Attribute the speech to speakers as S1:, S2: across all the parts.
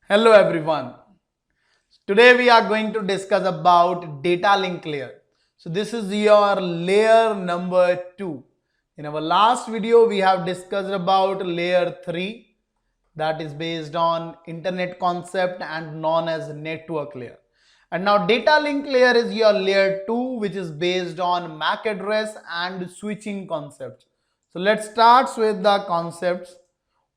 S1: Hello everyone. Today we are going to discuss about data link layer. So this is your layer number 2. In our last video we have discussed about layer 3, that is based on internet concept and known as network layer. And now data link layer is your layer 2, which is based on MAC address and switching concepts. So let's start with the concepts.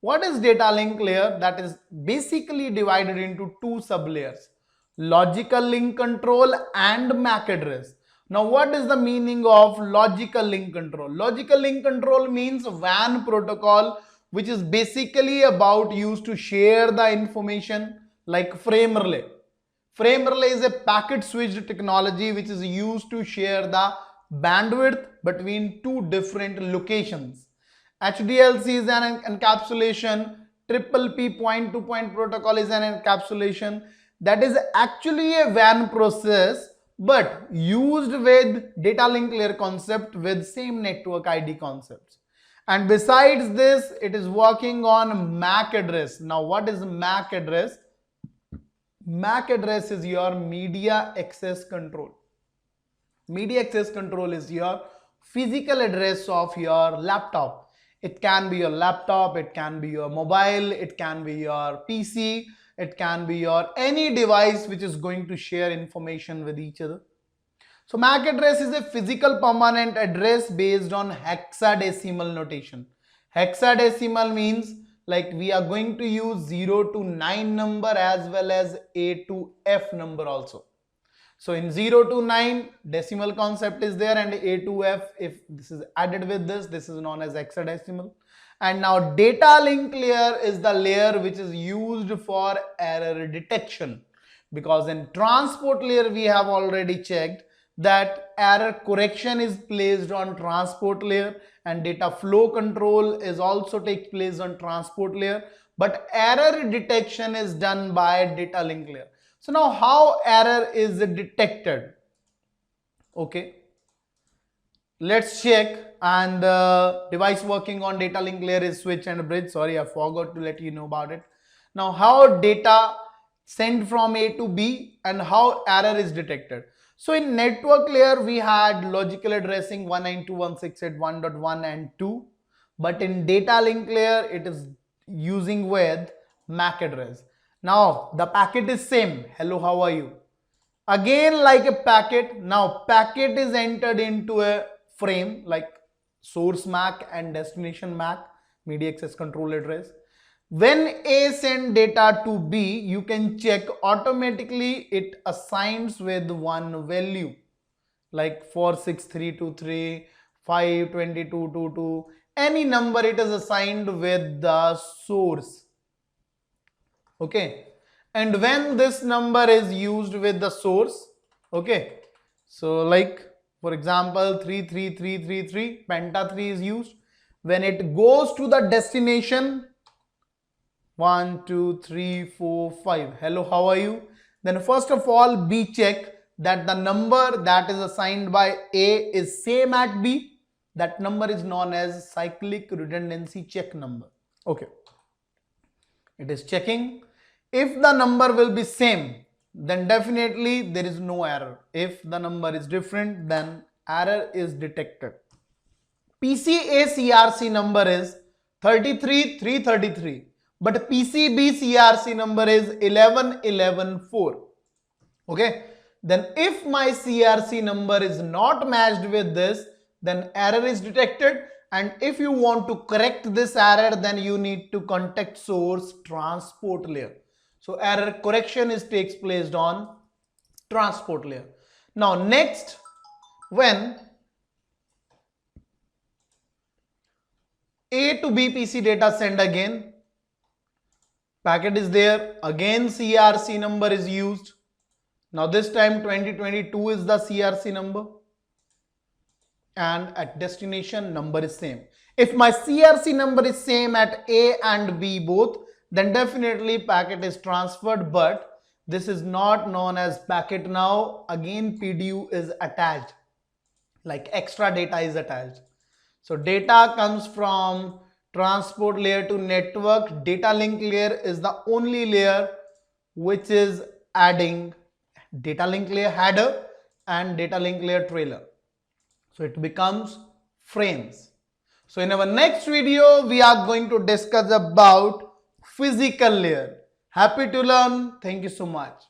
S1: What is data link layer? That is basically divided into two sub layers: logical link control and MAC address. Now what is the meaning of logical link control? Logical link control means WAN protocol, which is basically about used to share the information, like frame relay. Frame relay is a packet switched technology which is used to share the bandwidth between two different locations. HDLC is an encapsulation. Triple P point-to-point protocol is an encapsulation. That is actually a WAN process, but used with data link layer concept with same network ID concepts. And besides this, it is working on MAC address. Now, what is MAC address? MAC address is your media access control. Media access control is your physical address of your laptop. It can be your laptop, it can be your mobile, it can be your PC, it can be your any device which is going to share information with each other. So MAC address is a physical permanent address based on hexadecimal notation. Hexadecimal means like we are going to use 0 to 9 number as well as A to F number also. So in 0 to 9 decimal concept is there, and A to F, if this is added with this is known as hexadecimal. And now data link layer is the layer which is used for error detection, because in transport layer we have already checked that error correction is placed on transport layer and data flow control is also takes place on transport layer, but error detection is done by data link layer. So now how error is detected? Okay, let's check. And the device working on data link layer is switch and bridge. Sorry, I forgot to let you know about it. Now how data sent from A to B and how error is detected. So in network layer we had logical addressing 192.168.1.1 and 2, but in data link layer it is using with MAC address. Now the packet is same. Hello, how are you? Again, like a packet, now packet is entered into a frame like source MAC and destination MAC, media access control address. When A send data to B, you can check automatically it assigns with one value, like 46323, 52222, any number it is assigned with the source. Okay, and when this number is used with the source, okay, so like for example 33333 penta 3 is used. When it goes to the destination 1 2 3 4 5, hello, how are you, then first of all B check that the number that is assigned by A is same at B. That number is known as cyclic redundancy check number. Okay, it is checking. If the number will be same, then definitely there is no error. If the number is different, then error is detected. PCA CRC number is 33333, but PCB CRC number is 11114. Okay, then if my CRC number is not matched with this, then error is detected. And if you want to correct this error, then you need to contact source transport layer. So error correction is takes place on transport layer. Now next, when A to B PC data send again, packet is there, again CRC number is used. Now this time 2022 is the CRC number and at destination number is same. If my CRC number is same at A and B both, then definitely packet is transferred, but this is not known as packet now. Again PDU is attached, like extra data is attached. So data comes from transport layer to network. Data link layer is the only layer which is adding data link layer header and data link layer trailer. So it becomes frames. So in our next video, we are going to discuss about physical layer. Happy to learn. Thank you so much.